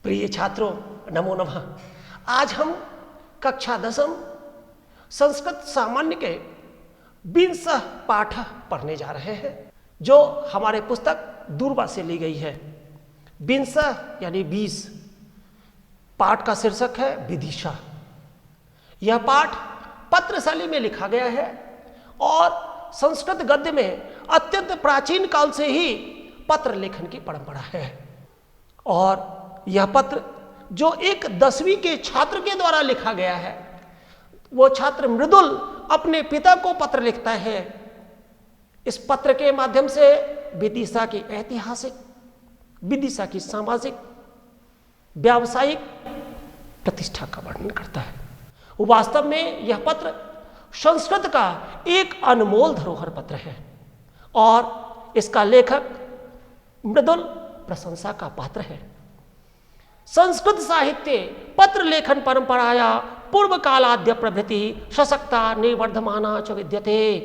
प्रिय छात्रों, नमो नमः। आज हम कक्षा 10 संस्कृत सामान्य के 20 पाठ पढ़ने जा रहे हैं, जो हमारे पुस्तक दूरबा से ली गई है। 20 यानी 20। पाठ का शीर्षक है विदिशा। यह पाठ पत्रशैली में लिखा गया है और संस्कृत गद्य में अत्यंत प्राचीन काल से ही पत्र लेखन की परंपरा है। और यह पत्र जो एक 10वीं के छात्र के द्वारा लिखा गया है, वो छात्र मृदुल अपने पिता को पत्र लिखता है। इस पत्र के माध्यम से विदिशा की ऐतिहासिक, विदिशा की सामाजिक, व्यावसायिक प्रतिष्ठा का वर्णन करता है। वास्तव में यह पत्र संस्कृत का एक अनमोल धरोहर पत्र है और इसका लेखक मृदुल प्रशंसा का पात्र है। संस्कृत साहित्य पत्र लेखन परंपराया पूर्व कालाद्य प्रभृति सशक्ता निवर्धमाना च विद्यते।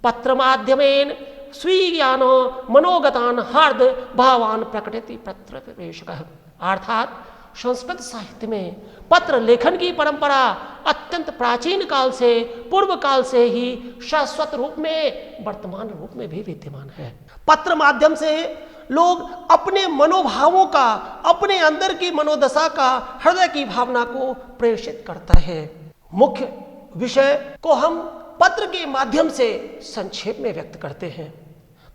पत्र माध्यमेन स्वीयान मनोगतान हार्द भावान प्रकटति पत्र प्रेषकः। अर्थात संस्कृत साहित्य में पत्र लेखन की परंपरा अत्यंत प्राचीन काल से, पूर्व काल से ही शाश्वत रूप में, वर्तमान रूप में भी विद्यमान है। पत्र माध्यम से लोग अपने मनोभावों का, अपने अंदर की मनोदशा का, हृदय की भावना को प्रेषित करता है। मुख्य विषय को हम पत्र के माध्यम से संक्षेप में व्यक्त करते हैं।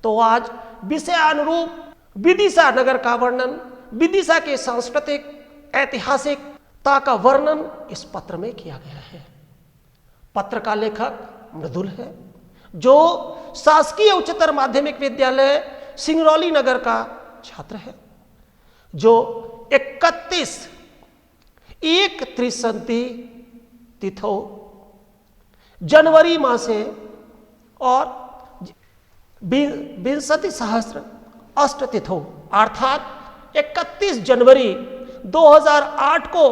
तो आज विषयानुरूप विदिशा नगर का वर्णन, विदिशा के सांस्कृतिक ऐतिहासिकता का वर्णन इस पत्र में किया गया है। पत्र का लेखक मृदुल है, जो शासकीय उच्चतर माध्यमिक विद्यालय सिंगरौली नगर का छात्र है, जो 31 तिथौ जनवरी माह से और 20 तिथौ अर्थात 31 जनवरी 2008 को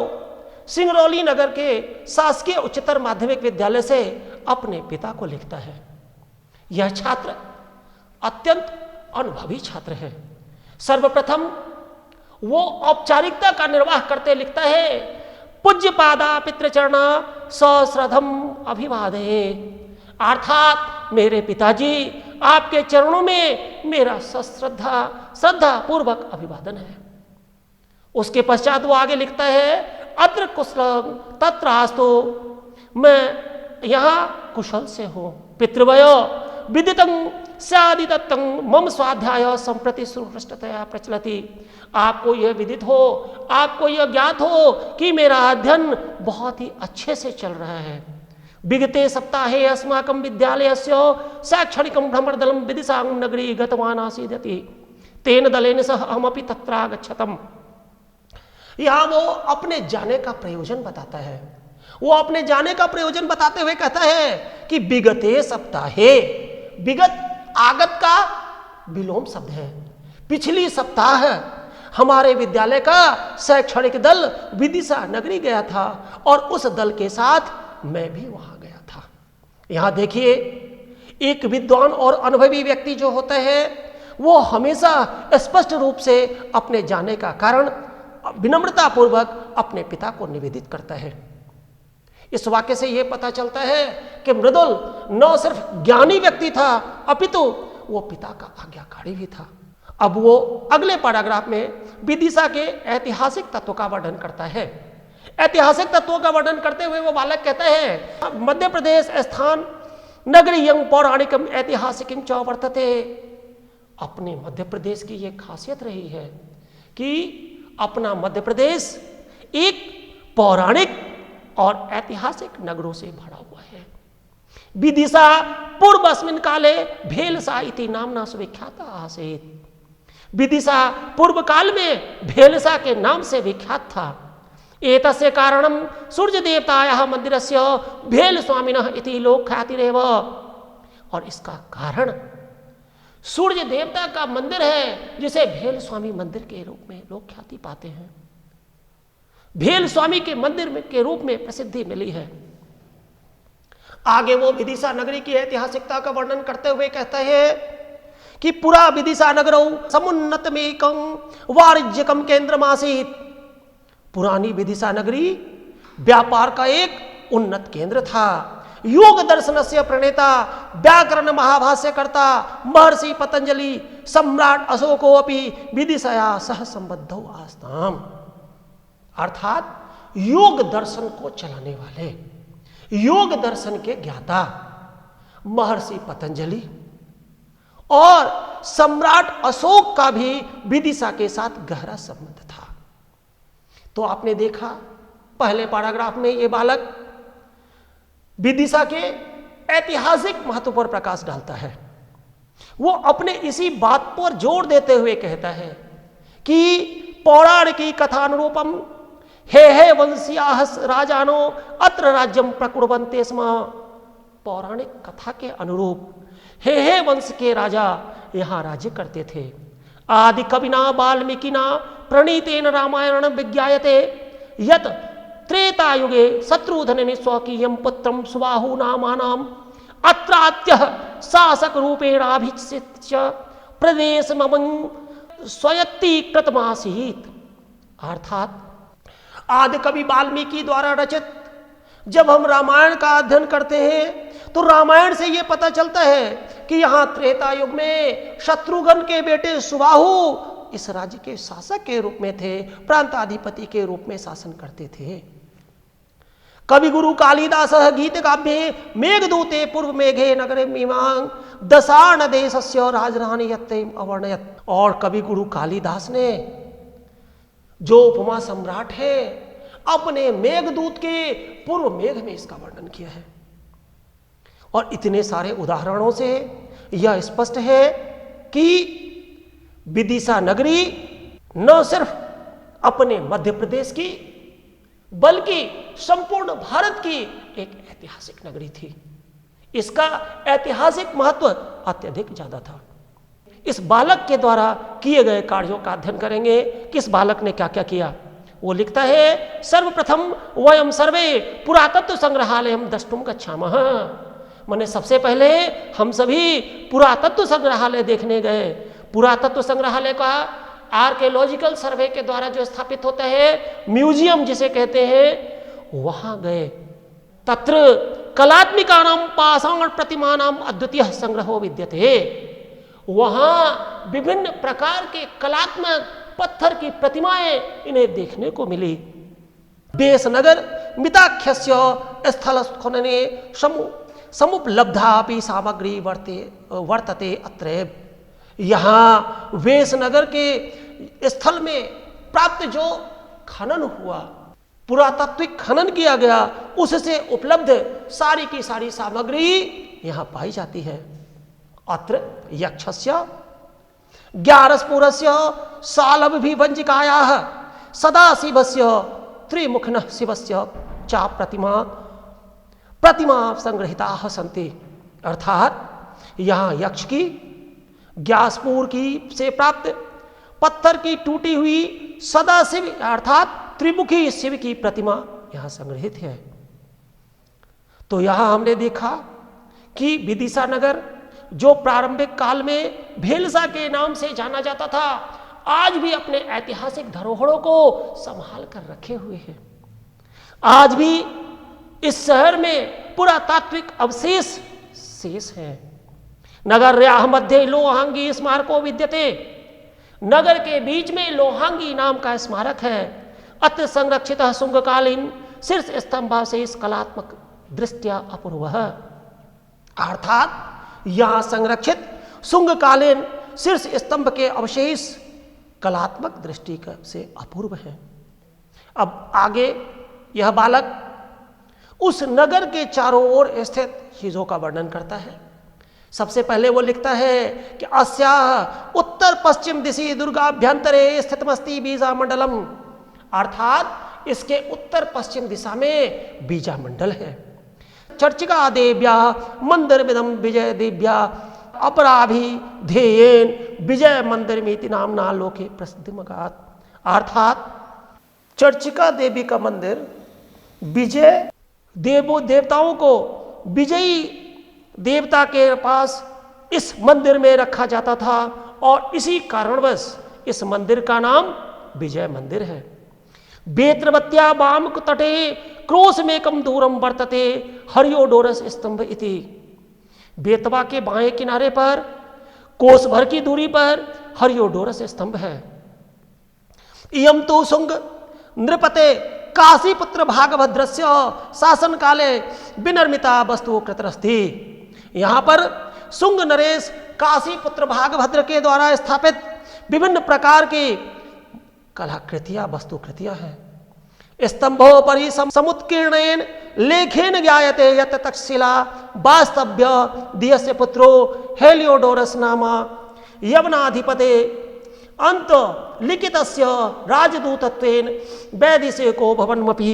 सिंगरौली नगर के शासकीय उच्चतर माध्यमिक विद्यालय से अपने पिता को लिखता है। यह छात्र अत्यंत अनुभवी छात्र है। सर्वप्रथम वो औपचारिकता का निर्वाह करते लिखता है, पूज्य पादा पितृचरणा सश्रद्धम अभिवादे। अर्थात मेरे पिताजी, आपके चरणों में मेरा श्रद्धा पूर्वक अभिवादन है। उसके पश्चात वो आगे लिखता है, अत्र कुशलम तत्रास्तु, मैं यहाँ कुशल से हूँ। पितृवयो विदितं स्यादिदत्तं मम स्वाध्याय संप्रति सुहृष्टतया प्रचलति। आपको यह विदित हो, आपको यह ज्ञात हो कि मेरा अध्ययन बहुत ही अच्छे से चल रहा है। विगते सप्ताहे अस्माकं विद्यालयस्य शैक्षणिकं भ्रमणदलं विदिशां नगरी गतवान् आसीदिति। तेन दलेन सह अहमपि तत्रागच्छतम्। यहाँ वो अपने जाने का प्रयोजन बताता है। वो अपने जाने का प्रयोजन बताते हुए कहता है कि विगते सप्ताहे, विगत आगत का विलोम शब्द है। पिछली सप्ताह हमारे विद्यालय का शैक्षणिक दल विदिशा नगरी गया था और उस दल के साथ मैं भी वहां गया था। यहां देखिए, एक विद्वान और अनुभवी व्यक्ति जो होता है, वो हमेशा स्पष्ट रूप से अपने जाने का कारण विनम्रता पूर्वक अपने पिता को निवेदित करता है। इस वाक्य से यह पता चलता है कि मृदुल न सिर्फ ज्ञानी व्यक्ति था, अपितु वो पिता का आज्ञाकारी भी था। अब वो अगले पैराग्राफ में विदिशा के ऐतिहासिक तत्व का वर्णन करता है। ऐतिहासिक तत्वों का वर्णन करते हुए वो बालक कहता है, मध्य प्रदेश स्थान नगरीयं पौराणिकम ऐतिहासिकं च वर्तते। अपने मध्य प्रदेश की ये खासियत रही है कि अपना मध्य प्रदेश एक पौराणिक और ऐतिहासिक नगरों से भरा हुआ है। विदिशा पूर्व अस्मिन् काले भेलसा इति नामना सुविख्याता आसीत्। विदिशा पूर्व काल में भेलसा के नाम से विख्यात था। एतस्य कारणं सूर्य देवतायाः मंदिरस्य भेल स्वामिनः इति लोक ख्यातिरेव। और इसका कारण सूर्य देवता का मंदिर है, जिसे भेल स्वामी मंदिर के रूप में लोग ख्याति पाते हैं। भेल स्वामी के मंदिर में के रूप में प्रसिद्धि मिली है। आगे वो विदिशा नगरी की ऐतिहासिकता का वर्णन करते हुए कहता है कि पुरा विदिशा नगरौ समुन्नतमेकं वाणिज्यिकं केंद्रमासीत्। पुरानी विदिशा नगरी व्यापार का एक उन्नत केंद्र था। योग दर्शन से प्रणेता व्याकरण महाभाष्यकर्ता महर्षि पतंजलि सम्राट अशोको अपि विदिशया सह संबद्धौ आस्ताम। अर्थात योग दर्शन को चलाने वाले, योग दर्शन के ज्ञाता महर्षि पतंजलि और सम्राट अशोक का भी विदिशा के साथ गहरा संबंध था। तो आपने देखा पहले पैराग्राफ में ये बालक विदिशा के ऐतिहासिक महत्व पर प्रकाश डालता है। वो अपने इसी बात पर जोर देते हुए कहता है कि पौराणिकी कथानुरूपम हे वंशीयाः राजानो अत्र राज्यम प्रकुर्वन्ते स्म। पौराणिक कथा के अनुरूप हे वंश के राजा यहां राज्य करते थे। आदि कविना वाल्मीकिना प्रणीतेन रामायण विज्ञायते यत त्रेता युगे शत्रुघ्नेन स्वकीयं पुत्रं सुबाहु नामानाम् अत्रात्यः शासक रूपेणाभिषिच्य प्रदेशमं स्वयत्तीकृतमासीत्। अर्थात आदि कवि वाल्मीकि द्वारा रचित जब हम रामायण का अध्ययन करते हैं तो रामायण से यह पता चलता है कि यहां त्रेता युग में शत्रुघ्न के बेटे सुबाहु इस राज्य के शासक के रूप में थे, प्रांताधिपति के रूप में शासन करते थे। कवि गुरु कालिदास गीत काव्ये मेघदूते पूर्व मेघे नगरे मीमांग दशार्ण देशस्य राजधानी यत्तेम अवर्णयत। और कवि गुरु कालिदास ने जो उपमा सम्राट है अपने मेघदूत के पूर्व मेघ में इसका वर्णन किया है। और इतने सारे उदाहरणों से यह स्पष्ट है कि विदिशा नगरी न सिर्फ अपने मध्य प्रदेश की बल्कि संपूर्ण भारत की एक ऐतिहासिक नगरी थी। इसका ऐतिहासिक महत्व अत्यधिक ज्यादा था। इस बालक के द्वारा किए गए कार्यों का अध्ययन करेंगे कि इस बालक ने क्या क्या किया। वो लिखता है सर्वप्रथम वयम सर्वे पुरातत्व संग्रहालय द्रष्टुम गच्छामः। मैंने सबसे पहले हम सभी पुरातत्व संग्रहालय देखने गए। पुरातत्व संग्रहालय का आर्कियोलॉजिकल सर्वे के द्वारा जो स्थापित होता है, म्यूजियम जिसे कहते हैं, वहां गए। तत्र कलात्मिकानां पाषाण प्रतिमानां अद्वितीय संग्रहो विद्यते। वहां विभिन्न प्रकार के कलात्मक पत्थर की प्रतिमाएं इन्हें देखने को मिली। बेसनगर मिताख्यस्य स्थल खनने समुपलब्धापि सामग्री वर्तते अत्रैव। यहाँ वेसनगर के स्थल में प्राप्त जो खनन हुआ, पुरातात्विक खनन किया गया, उससे उपलब्ध सारी की सारी सामग्री यहाँ पाई जाती है। अत्र यक्षस्य ग्यारसपुरस्य सालभभिभञ्जिकायाः सदाशिवस्य त्रिमुखनः शिवस्य च प्रतिमा संग्रहिताः सन्ति। अर्थात यहाँ यक्ष की, ग्यासपुर की से प्राप्त पत्थर की टूटी हुई सदाशिव अर्थात त्रिमुखी शिव की प्रतिमा यहाँ संग्रहित है। तो यहाँ हमने देखा कि विदिशा नगर जो प्रारंभिक काल में भेलसा के नाम से जाना जाता था, आज भी अपने ऐतिहासिक धरोहरों को संभाल कर रखे हुए हैं। आज भी इस शहर में पुरातात्विक अवशेष शेष हैं। नगर्याः मध्ये लोहांगी स्मारको विद्यते। नगर के बीच में लोहांगी नाम का स्मारक है। अत्र संरक्षित शुंगकालीन शीर्ष स्तंभावशेष कलात्मक दृष्टया अपूर्व। अर्थात यहां संरक्षित शुंगकालीन शीर्ष स्तंभ के अवशेष कलात्मक दृष्टि से अपूर्व है। अब आगे यह बालक उस नगर के चारों ओर स्थित चीजों का वर्णन करता है। सबसे पहले वो लिखता है कि अस्याः उत्तर पश्चिम दिशि दुर्गाभ्यंतरे स्थितमस्ति बीजा मंडलम। अर्थात इसके उत्तर पश्चिम दिशा में बीजा मंडल है। चर्चिका देव्या मंदिर विदम विजय देव्या अपराभिधेयेन विजय मंदिर में नामना लोके प्रसिद्धिमगात। अर्थात चर्चिका देवी का मंदिर विजय देवताओं को विजयी देवता के पास इस मंदिर में रखा जाता था और इसी कारणवश इस मंदिर का नाम विजय मंदिर है। बेत्रवत्या वाम तटे क्रोशमेकम दूरम वर्तते हरियोडोरस स्तंभ इति। बेतवा के बाएं किनारे पर कोस भर की दूरी पर हरियोडोरस स्तंभ है। इयम तो शुंग नृपते काशीपुत्र भागभद्रस्य शासन काले विनिर्मिता वस्तु कृतरस्ति। यहाँ पर शुंग नरेश काशीपुत्र भागभद्र के द्वारा स्थापित विभिन्न प्रकार की कलाकृतियां वस्तुकृतियां हैं। स्तंभोपरि समुत्कीर्णेन लेखेन ज्ञायते यत् तक्षशिला वास्तव्य दियस्य पुत्रो हेलियोडोरस नाम यवनाधिपते अंत लिखितस्य राजदूतत्वेन वैदिशेको भवन्मपि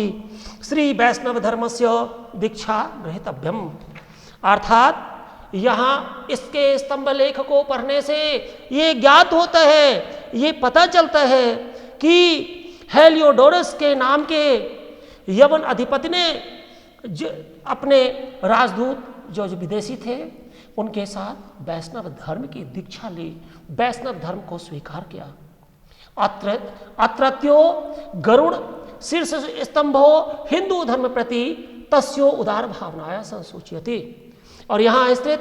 श्री वैष्णव धर्मस्य दीक्षा ग्रहीतव्यम। अर्थात यहाँ इसके स्तंभ लेख को पढ़ने से ये ज्ञात होता है, ये पता चलता है कि हेलियोडोरस के नाम के यवन अधिपति ने अपने राजदूत जो विदेशी थे उनके साथ वैष्णव धर्म की दीक्षा ली, वैष्णव धर्म को स्वीकार किया। अत्रत्यो गरुड़ शीर्ष स्तंभो हिंदू धर्म प्रति तस्यो उदार भावनाया संसूच्यते। और यहाँ स्थित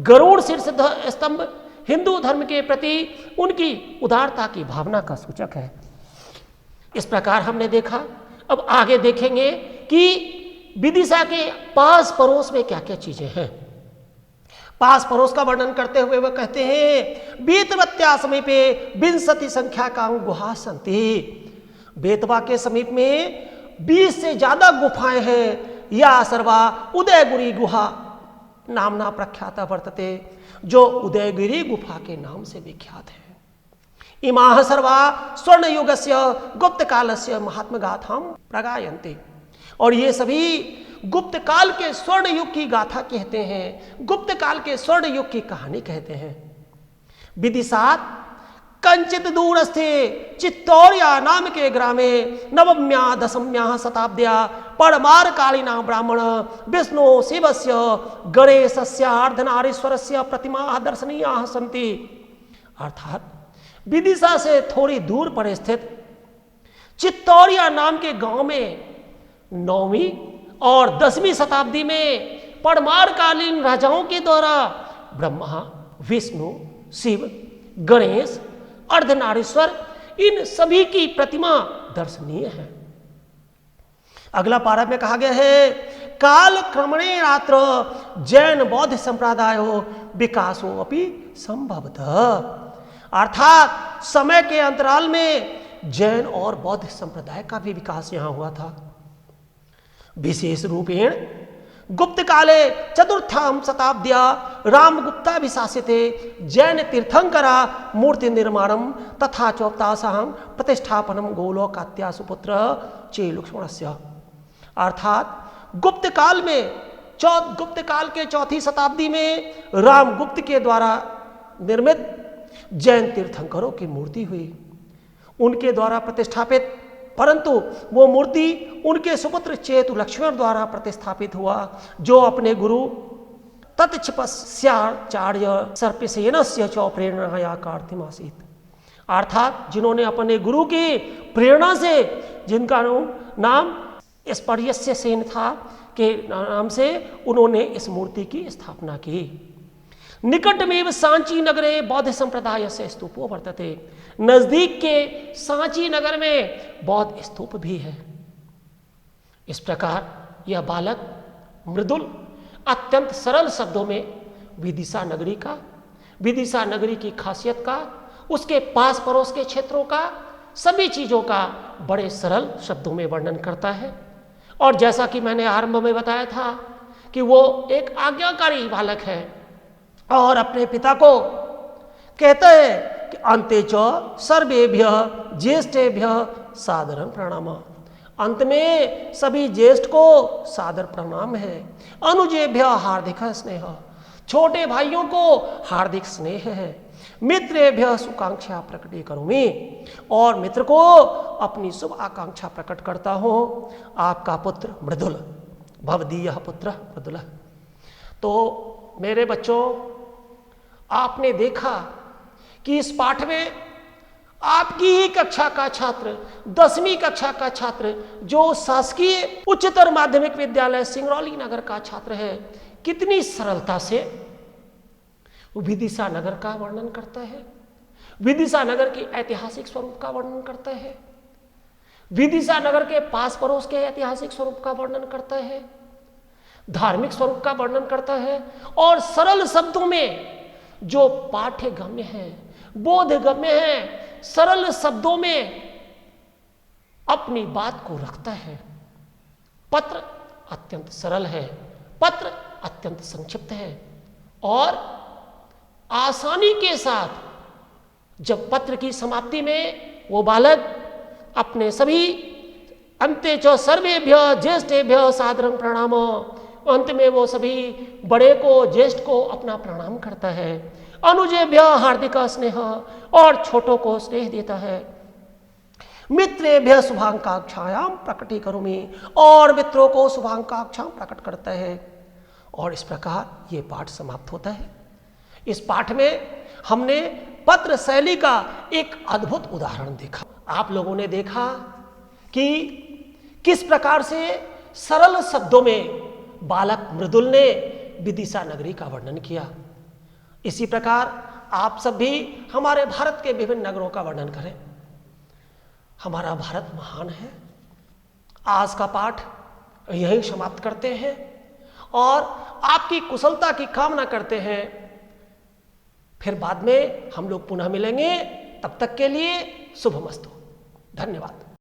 गरुड़ शीर्ष स्तंभ हिंदू धर्म के प्रति उनकी उदारता की भावना का सूचक है। इस प्रकार हमने देखा। अब आगे देखेंगे कि विदिशा के पास पड़ोस में क्या क्या चीजें हैं। पास पड़ोस का वर्णन करते हुए वह कहते हैं बेतवत्या समीपे विंशति संख्या का गुहा संति। बेतवा के समीप में 20 से ज्यादा गुफाएं हैं। या सर्वा उदयगिरी गुहा नामना प्रख्याता वर्तते, जो उदयगिरी गुफा के नाम से विख्यात है। इमाह सर्वा स्वर्ण युगस्य गुप्त कालस्य महात्म गाथा प्रगायन्ते। और ये सभी गुप्त काल के स्वर्ण युग की गाथा कहते हैं, गुप्त काल के स्वर्ण युग की कहानी कहते हैं। विदिशात कंचित दूरस्थे चित्तौर्या नाम के ग्रामे नवम्या दशम्या शताब्द्या परमार कालीना ब्राह्मण विष्णु शिवस्य गणेशस्य अर्धनारीश्वरस्य प्रतिमा दर्शनीया सन्ति। अर्थात विदिशा से थोड़ी दूर पर स्थित चित्तौरिया नाम के गांव में 9वीं और 10वीं शताब्दी में परमारकालीन राजाओं के द्वारा ब्रह्मा, विष्णु, शिव, गणेश, अर्धनारीश्वर इन सभी की प्रतिमा दर्शनीय है। अगला पारा में कहा गया है काल क्रमणे रात्र जैन बौद्ध संप्रदायो विकासो अपि संभवतः। अर्थात समय के अंतराल में जैन और बौद्ध संप्रदाय का भी विकास यहां हुआ था। विशेष रूपेण गुप्त काले चतुर्थाम शताब्द्या रामगुप्ता विशासिते जैन तीर्थंकरा मूर्ति निर्माणम तथा चौतासां प्रतिष्ठापनम गोलोकात्या सुपुत्र चे लक्ष्मणस्य। अर्थात गुप्त काल के चौथी शताब्दी में रामगुप्त के द्वारा निर्मित जैन तीर्थंकरों की मूर्ति हुई, उनके द्वारा प्रतिष्ठापित, परंतु वो मूर्ति उनके सुपुत्र चेतु लक्ष्मण द्वारा प्रतिस्थापित हुआ, जो अपने गुरु तत्क्षपस्याचार्य सर्पिसेनस्य च प्रेरणया कार्तिमासीत। अर्थात जिन्होंने अपने गुरु की प्रेरणा से, जिनका नाम स्पर्यस्य सेन था के नाम से, उन्होंने इस मूर्ति की स्थापना की। निकट में सांची नगरे बौद्ध संप्रदाय से स्तूपो वर्तते। नजदीक के सांची नगर में बौद्ध स्तूप भी है। इस प्रकार यह बालक मृदुल अत्यंत सरल शब्दों में विदिशा नगरी की खासियत का, उसके पास पड़ोस के क्षेत्रों का, सभी चीजों का बड़े सरल शब्दों में वर्णन करता है। और जैसा कि मैंने आरंभ में बताया था कि वो एक आज्ञाकारी बालक है और अपने पिता को कहता है कि अंते च सर्वेभ्य ज्येष्ठेभ्य सादरं प्रणाम। अंत में सभी ज्येष्ठ को सादर प्रणाम है। अनुजेभ्य हार्दिक स्नेह, छोटे भाइयों को हार्दिक स्नेह है। मित्रेभ्य सुकांक्षा प्रकटी करूँगी, और मित्र को अपनी शुभ आकांक्षा प्रकट करता हूँ। आपका पुत्र मृदुल, भवदीय पुत्र मृदुल। तो मेरे बच्चों, आपने देखा कि इस पाठ में आप आपकी ही कक्षा का छात्र, 10वीं कक्षा का छात्र, जो शासकीय उच्चतर माध्यमिक विद्यालय सिंगरौली नगर का छात्र है, कितनी सरलता से विदिशा नगर का वर्णन करता है, विदिशा नगर के ऐतिहासिक स्वरूप का वर्णन करता है, विदिशा नगर के पास पड़ोस के ऐतिहासिक स्वरूप का वर्णन करता है, धार्मिक स्वरूप का वर्णन करता है, और सरल शब्दों में जो पाठ्यगम्य है, बोधगम्य है, सरल शब्दों में अपनी बात को रखता है। पत्र अत्यंत सरल है, पत्र अत्यंत संक्षिप्त है, और आसानी के साथ जब पत्र की समाप्ति में वो बालक अपने सभी अंते च सर्वेभ्य ज्येष्ठेभ्य सादरं प्रणाम, अंत में वो सभी बड़े को, ज्येष्ठ को अपना प्रणाम करता है, अनुजेभ्य हार्दिक स्नेह, और छोटों को स्नेह देता है, मित्रेभ्य शुभाकांक्षायां प्रकटीकरोमि, और मित्रों को शुभाकांक्षा प्रकट करता है। और इस प्रकार ये पाठ समाप्त होता है। इस पाठ में हमने पत्र शैली का एक अद्भुत उदाहरण देखा। आप लोगों ने देखा कि किस प्रकार से सरल शब्दों में बालक मृदुल ने विदिशा नगरी का वर्णन किया। इसी प्रकार आप सब भी हमारे भारत के विभिन्न नगरों का वर्णन करें। हमारा भारत महान है। आज का पाठ यहीं समाप्त करते हैं और आपकी कुशलता की कामना करते हैं। फिर बाद में हम लोग पुनः मिलेंगे। तब तक के लिए शुभमस्तु। धन्यवाद।